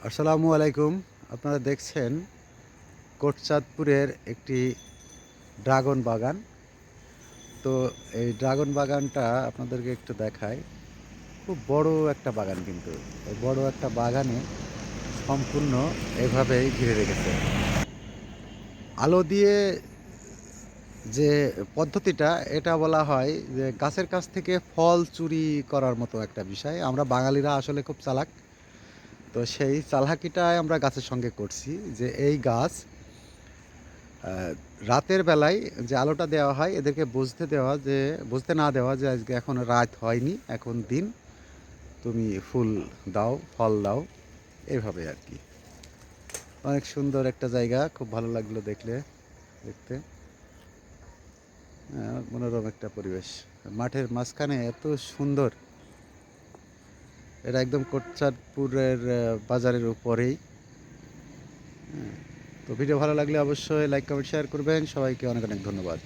আসসালামু আলাইকুম। আপনারা দেখছেন কোটচাঁদপুরের একটি ড্রাগন বাগান। তো এই ড্রাগন বাগানটা আপনাদেরকে একটু দেখাই। খুব বড় একটা বাগান কিন্তু। এই বড় একটা বাগানে সম্পূর্ণ এভাবেই ঘিরে রেখেছে। আলো দিয়ে যে পদ্ধতিটা এটা বলা হয় যে গাছের কাছ থেকে ফল চুরি করার মতো একটা বিষয়। আমরা বাঙালিরা আসলে খুব চালাক। তো সেই চালাকিটাই আমরা গাছের সঙ্গে করছি যে এই গাছ রাতের বেলায় যে আলোটা দেওয়া হয় এদেরকে বুঝতে না দেওয়া যে আজকে এখনো রাত হয়নি, এখন দিন, তুমি ফুল দাও, ফল দাও, এইভাবে আর কি। অনেক সুন্দর একটা জায়গা, খুব ভালো লাগলো দেখতে। মনোরম একটা পরিবেশ, মাঠের মাঝখানে এত সুন্দর। এটা একদম কোটচাঁদপুরের বাজারের উপরেই। তো ভিডিও ভালো লাগলে অবশ্যই লাইক কমেন্ট শেয়ার করবেন। সবাইকে অনেক অনেক ধন্যবাদ।